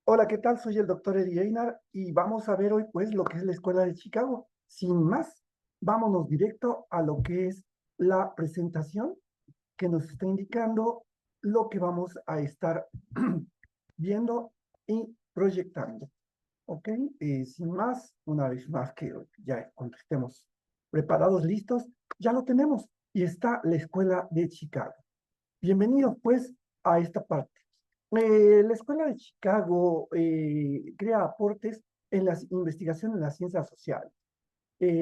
Hola, ¿qué tal? Soy el doctor Eddie Einar y vamos a ver hoy pues lo que es la Escuela de Chicago. Sin más, vámonos directo a lo que es la presentación que nos está indicando lo que vamos a estar viendo y proyectando. ¿Ok? Sin más, una vez más que ya cuando estemos preparados, listos, ya lo tenemos y está la Escuela de Chicago. Bienvenidos pues a esta parte. La Escuela de Chicago crea aportes en la investigación en las ciencias sociales,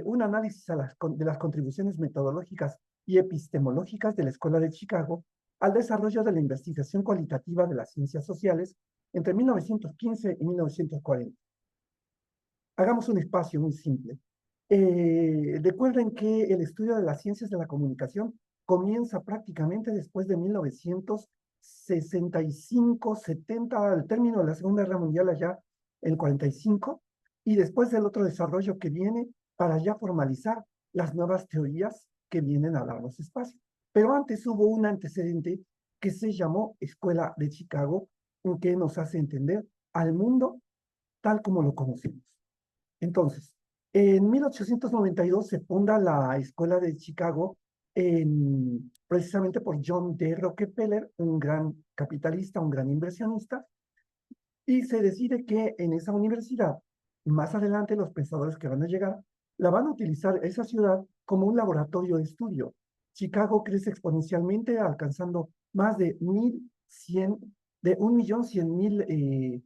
un análisis de las contribuciones metodológicas y epistemológicas de la Escuela de Chicago al desarrollo de la investigación cualitativa de las ciencias sociales entre 1915 y 1940. Hagamos un espacio muy simple. Recuerden que el estudio de las ciencias de la comunicación comienza prácticamente después de 1965, 70, al término de la Segunda Guerra Mundial, allá en 45, y después del otro desarrollo que viene para ya formalizar las nuevas teorías que vienen a darnos espacio. Pero antes hubo un antecedente que se llamó Escuela de Chicago, que nos hace entender al mundo tal como lo conocemos. Entonces, en 1892 se funda la Escuela de Chicago precisamente por John D. Rockefeller, un gran capitalista, un gran inversionista, y se decide que en esa universidad, más adelante los pensadores que van a llegar, la van a utilizar esa ciudad como un laboratorio de estudio. Chicago crece exponencialmente, alcanzando más de 1.100, de 1.100.000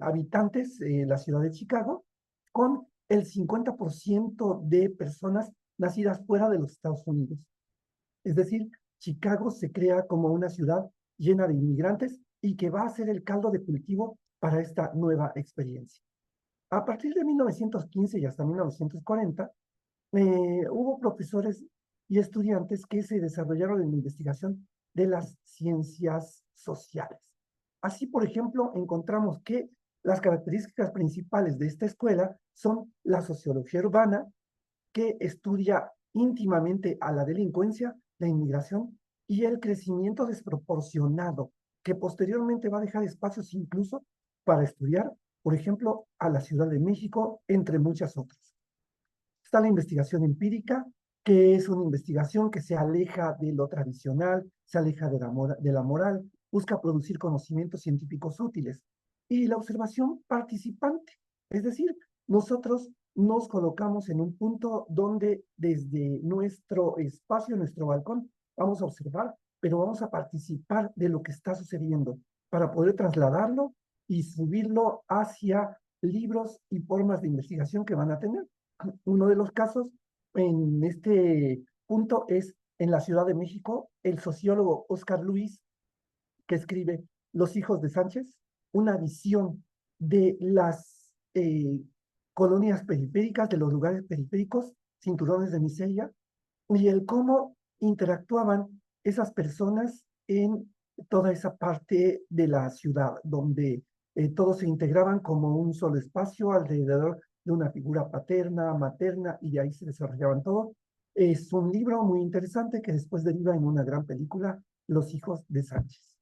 habitantes, la ciudad de Chicago, con el 50% de personas nacidas fuera de los Estados Unidos. Es decir, Chicago se crea como una ciudad llena de inmigrantes y que va a ser el caldo de cultivo para esta nueva experiencia. A partir de 1915 y hasta 1940, hubo profesores y estudiantes que se desarrollaron en la investigación de las ciencias sociales. Así, por ejemplo, encontramos que las características principales de esta escuela son la sociología urbana, que estudia íntimamente a la delincuencia, la inmigración y el crecimiento desproporcionado, que posteriormente va a dejar espacios incluso para estudiar, por ejemplo, a la Ciudad de México, entre muchas otras. Está la investigación empírica, que es una investigación que se aleja de lo tradicional, se aleja de la moral, busca producir conocimientos científicos útiles. Y la observación participante, es decir, nosotros nos colocamos en un punto donde desde nuestro espacio, nuestro balcón, vamos a observar, pero vamos a participar de lo que está sucediendo para poder trasladarlo y subirlo hacia libros y formas de investigación que van a tener. Uno de los casos en este punto es en la Ciudad de México, el sociólogo Oscar Luis, que escribe Los hijos de Sánchez, una visión de las colonias periféricas, de los lugares periféricos, cinturones de miseria, y el cómo interactuaban esas personas en toda esa parte de la ciudad, donde todos se integraban como un solo espacio alrededor de una figura paterna, materna, y de ahí se desarrollaban todo. Es un libro muy interesante que después deriva en una gran película, Los hijos de Sánchez.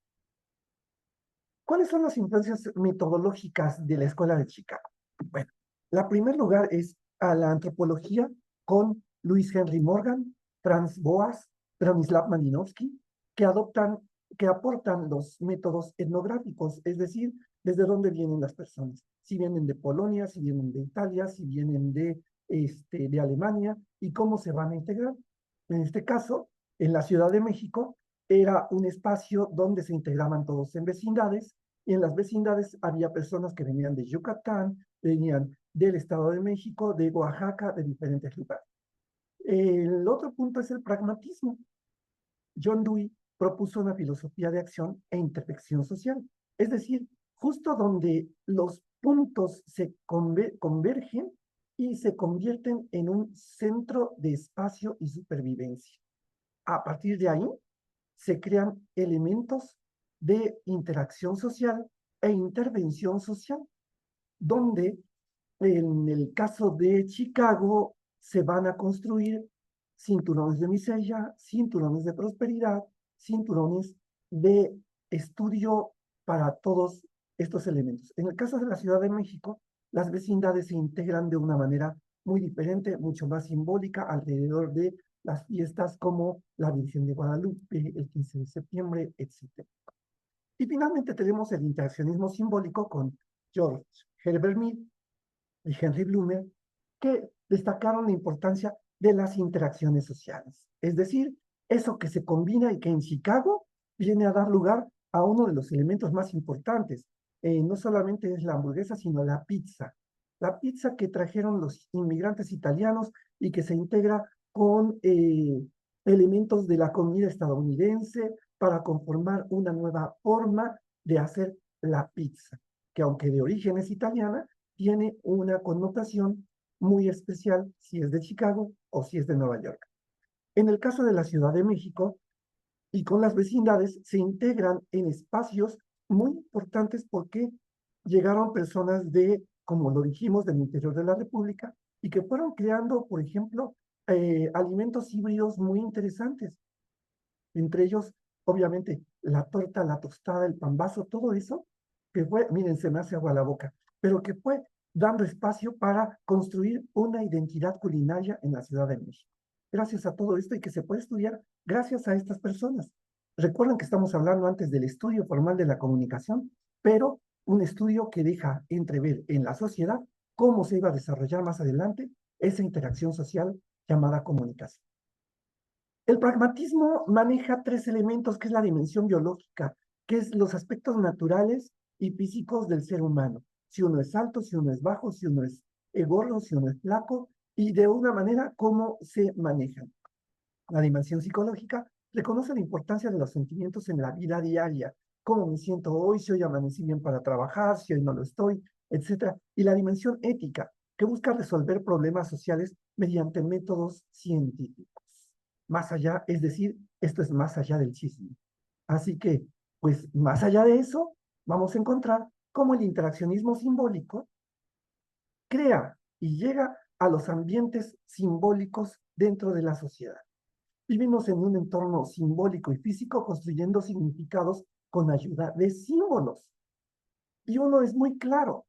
¿Cuáles son las influencias metodológicas de la Escuela de Chicago? Bueno, la primer lugar es a la antropología con Luis Henry Morgan, Franz Boas, Bronislaw Malinowski, que adoptan, que aportan los métodos etnográficos, es decir, desde dónde vienen las personas, si vienen de Polonia, si vienen de Italia, si vienen de Alemania y cómo se van a integrar. En este caso, en la Ciudad de México, era un espacio donde se integraban todos en vecindades, y en las vecindades había personas que venían de Yucatán, venían del Estado de México, de Oaxaca, de diferentes lugares. El otro punto es el pragmatismo. John Dewey propuso una filosofía de acción e intervención social, es decir, justo donde los puntos se convergen y se convierten en un centro de espacio y supervivencia. A partir de ahí, se crean elementos de interacción social e intervención social, donde en el caso de Chicago se van a construir cinturones de miseria, cinturones de prosperidad, cinturones de estudio para todos estos elementos. En el caso de la Ciudad de México, las vecindades se integran de una manera muy diferente, mucho más simbólica, alrededor de las fiestas como la Virgen de Guadalupe, el 15 de septiembre, etc. Y finalmente tenemos el interaccionismo simbólico con George Herbert Mead y Henry Blumer, que destacaron la importancia de las interacciones sociales. Es decir, eso que se combina y que en Chicago viene a dar lugar a uno de los elementos más importantes. No solamente es la hamburguesa, sino la pizza. La pizza que trajeron los inmigrantes italianos y que se integra con elementos de la comida estadounidense para conformar una nueva forma de hacer la pizza, que aunque de origen es italiana, tiene una connotación muy especial si es de Chicago o si es de Nueva York. En el caso de la Ciudad de México y con las vecindades se integran en espacios muy importantes porque llegaron personas de, como lo dijimos, del interior de la República y que fueron creando, por ejemplo, alimentos híbridos muy interesantes. Entre ellos, obviamente, la torta, la tostada, el pambazo, todo eso, que fue, miren, se me hace agua la boca, pero que fue dando espacio para construir una identidad culinaria en la Ciudad de México. Gracias a todo esto y que se puede estudiar gracias a estas personas. Recuerden que estamos hablando antes del estudio formal de la comunicación, pero un estudio que deja entrever en la sociedad cómo se iba a desarrollar más adelante esa interacción social llamada comunicación. El pragmatismo maneja tres elementos, que es la dimensión biológica, que es los aspectos naturales y físicos del ser humano. Si uno es alto, si uno es bajo, si uno es gordo, si uno es flaco, y de una manera cómo se manejan. La dimensión psicológica reconoce la importancia de los sentimientos en la vida diaria. Cómo me siento hoy, si hoy amanecí bien para trabajar, si hoy no lo estoy, etcétera. Y la dimensión ética, que busca resolver problemas sociales mediante métodos científicos. Más allá, es decir, esto es más allá del chisme. Así que, pues, más allá de eso, vamos a encontrar cómo el interaccionismo simbólico crea y llega a los ambientes simbólicos dentro de la sociedad. Vivimos en un entorno simbólico y físico construyendo significados con ayuda de símbolos. Y uno es muy claro.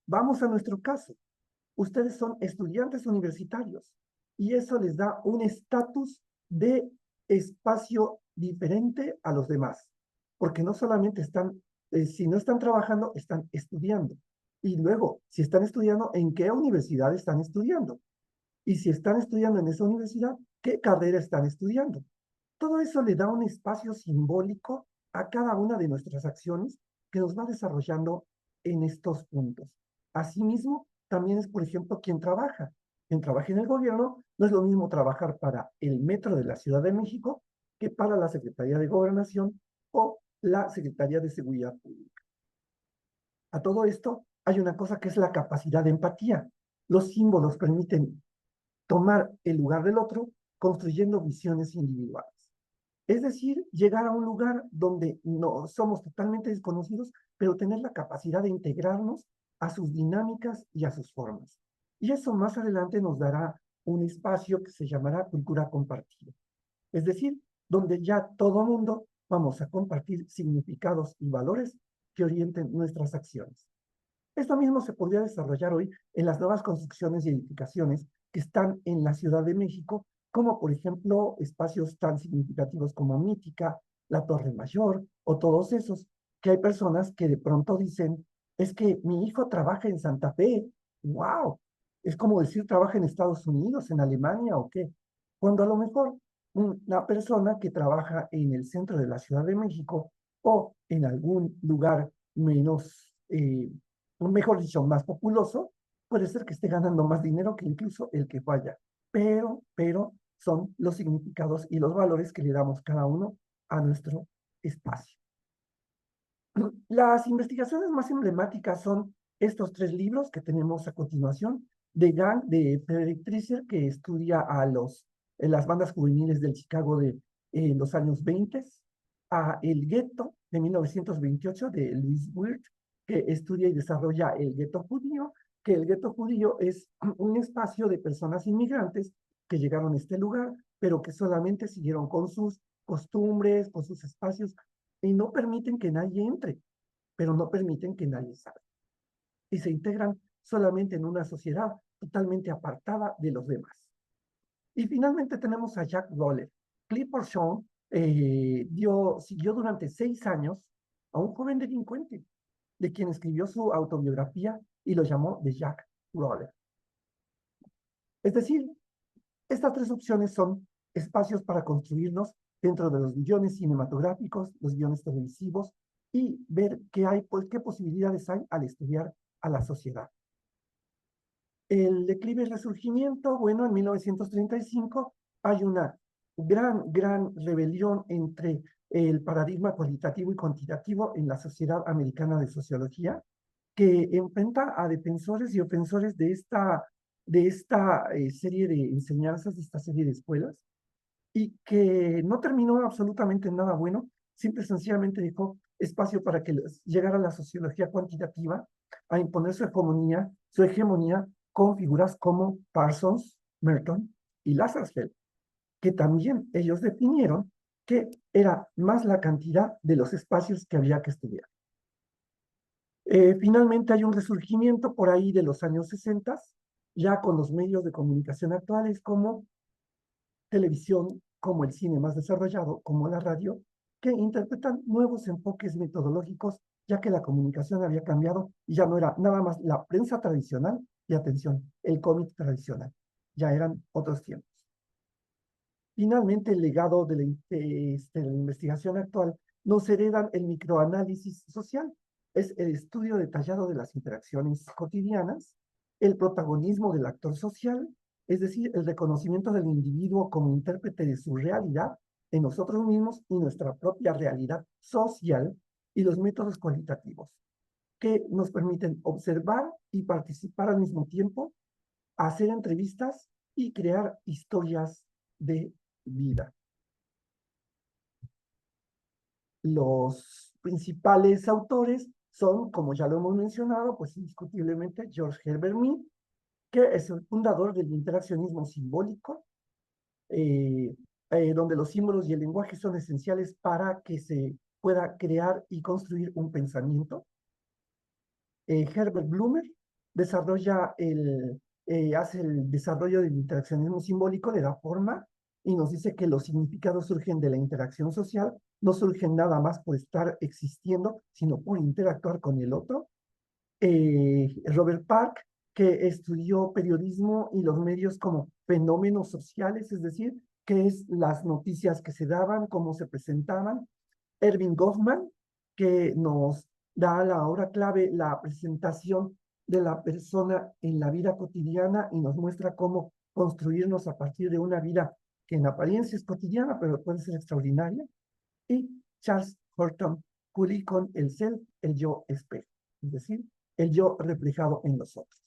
Vamos a nuestro caso. Ustedes son estudiantes universitarios y eso les da un estatus de espacio diferente a los demás, porque no solamente están, si no están trabajando, están estudiando. Y luego, si están estudiando, ¿en qué universidad están estudiando? Y si están estudiando en esa universidad, ¿qué carrera están estudiando? Todo eso le da un espacio simbólico a cada una de nuestras acciones que nos va desarrollando en estos puntos. Asimismo, también es, por ejemplo, quien trabaja. Quien trabaja en el gobierno no es lo mismo trabajar para el Metro de la Ciudad de México que para la Secretaría de Gobernación o la Secretaría de Seguridad Pública. A todo esto hay una cosa que es la capacidad de empatía. Los símbolos permiten tomar el lugar del otro construyendo visiones individuales. Es decir, llegar a un lugar donde no somos totalmente desconocidos, pero tener la capacidad de integrarnos a sus dinámicas y a sus formas. Y eso más adelante nos dará un espacio que se llamará cultura compartida. Es decir, donde ya todo mundo vamos a compartir significados y valores que orienten nuestras acciones. Esto mismo se podría desarrollar hoy en las nuevas construcciones y edificaciones que están en la Ciudad de México, como por ejemplo espacios tan significativos como Mítica, la Torre Mayor o todos esos, que hay personas que de pronto dicen, es que mi hijo trabaja en Santa Fe, wow, es como decir trabaja en Estados Unidos, en Alemania o qué, cuando a lo mejor una persona que trabaja en el centro de la Ciudad de México o en algún lugar menos mejor dicho, más populoso, puede ser que esté ganando más dinero que incluso el que vaya. Pero son los significados y los valores que le damos cada uno a nuestro espacio. Las investigaciones más emblemáticas son estos tres libros que tenemos a continuación, de Gang, de Frederick Treacher, que estudia a las bandas juveniles del Chicago de los años 20, a El Gueto, de 1928, de Louis Wirth, que estudia y desarrolla el gueto judío, que el gueto judío es un espacio de personas inmigrantes que llegaron a este lugar, pero que solamente siguieron con sus costumbres, con sus espacios, y no permiten que nadie entre. pero no permiten que nadie salga. Y se integran solamente en una sociedad totalmente apartada de los demás. Y finalmente tenemos a Jack Rowler. Clifford Chance siguió durante 6 años a un joven delincuente, de quien escribió su autobiografía y lo llamó The Jack Rowler. Es decir, estas 3 opciones son espacios para construirnos dentro de los guiones cinematográficos, los guiones televisivos, y ver qué posibilidades hay al estudiar a la sociedad. El declive y resurgimiento, bueno, en 1935 hay una gran rebelión entre el paradigma cualitativo y cuantitativo en la Sociedad Americana de Sociología, que enfrenta a defensores y ofensores de esta serie de enseñanzas, de esta serie de escuelas, y que no terminó absolutamente nada bueno, simple y sencillamente dejó espacio para que llegara la sociología cuantitativa a imponer su hegemonía con figuras como Parsons, Merton y Lazarsfeld, que también ellos definieron que era más la cantidad de los espacios que había que estudiar. Finalmente hay un resurgimiento por ahí de los años 60, ya con los medios de comunicación actuales como televisión, como el cine más desarrollado, como la radio, que interpretan nuevos enfoques metodológicos, ya que la comunicación había cambiado y ya no era nada más la prensa tradicional y atención, el cómic tradicional. Ya eran otros tiempos. Finalmente, el legado de la investigación actual nos heredan el microanálisis social, es el estudio detallado de las interacciones cotidianas, el protagonismo del actor social, es decir, el reconocimiento del individuo como intérprete de su realidad en nosotros mismos y nuestra propia realidad social, y los métodos cualitativos, que nos permiten observar y participar al mismo tiempo, hacer entrevistas y crear historias de vida. Los principales autores son, como ya lo hemos mencionado, pues indiscutiblemente George Herbert Mead, que es el fundador del interaccionismo simbólico, eh, donde los símbolos y el lenguaje son esenciales para que se pueda crear y construir un pensamiento. Herbert Blumer hace el desarrollo del interaccionismo simbólico, le da forma y nos dice que los significados surgen de la interacción social, no surgen nada más por estar existiendo, sino por interactuar con el otro. Robert Park, que estudió periodismo y los medios como fenómenos sociales, es decir, qué es las noticias que se daban, cómo se presentaban. Erving Goffman, que nos da a la hora clave la presentación de la persona en la vida cotidiana y nos muestra cómo construirnos a partir de una vida que en apariencia es cotidiana, pero puede ser extraordinaria. Y Charles Horton Cooley con el self, el yo espejo, es decir, el yo reflejado en los otros.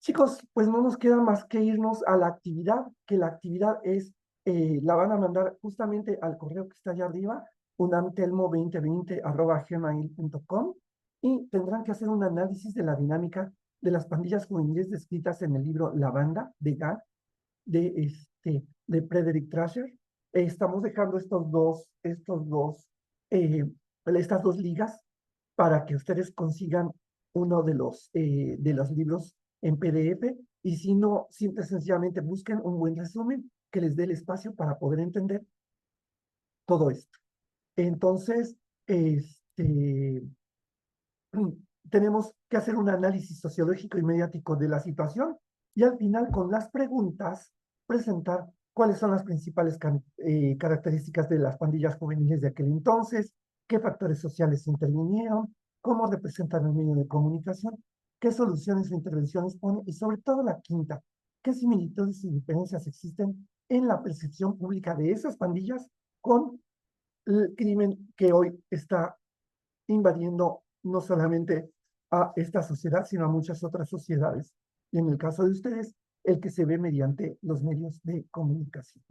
Chicos, pues no nos queda más que irnos a la actividad, que la actividad es, la van a mandar justamente al correo que está allá arriba, unamtelmo2020@gmail.com, y tendrán que hacer un análisis de la dinámica de las pandillas juveniles descritas en el libro La Banda de Gag, de Frederick Trasher. Estamos dejando estas dos ligas para que ustedes consigan uno de los libros en PDF, y si no, simple y sencillamente busquen un buen resumen que les dé el espacio para poder entender todo esto. Entonces, tenemos que hacer un análisis sociológico y mediático de la situación y al final, con las preguntas, presentar cuáles son las principales características de las pandillas juveniles de aquel entonces, qué factores sociales intervinieron, cómo representan el medio de comunicación, qué soluciones o intervenciones pone, y sobre todo la quinta, qué similitudes y diferencias existen en la percepción pública de esas pandillas con el crimen que hoy está invadiendo no solamente a esta sociedad, sino a muchas otras sociedades. Y en el caso de ustedes, el que se ve mediante los medios de comunicación.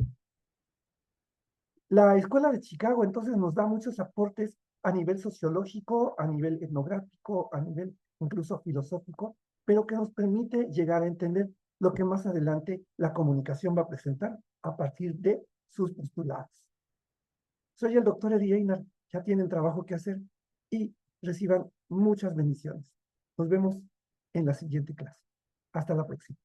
La Escuela de Chicago entonces nos da muchos aportes a nivel sociológico, a nivel etnográfico, a nivel incluso filosófico, pero que nos permite llegar a entender lo que más adelante la comunicación va a presentar a partir de sus postulados. Soy el doctor Eddie Einar, ya tienen trabajo que hacer. y reciban muchas bendiciones. Nos vemos en la siguiente clase. Hasta la próxima.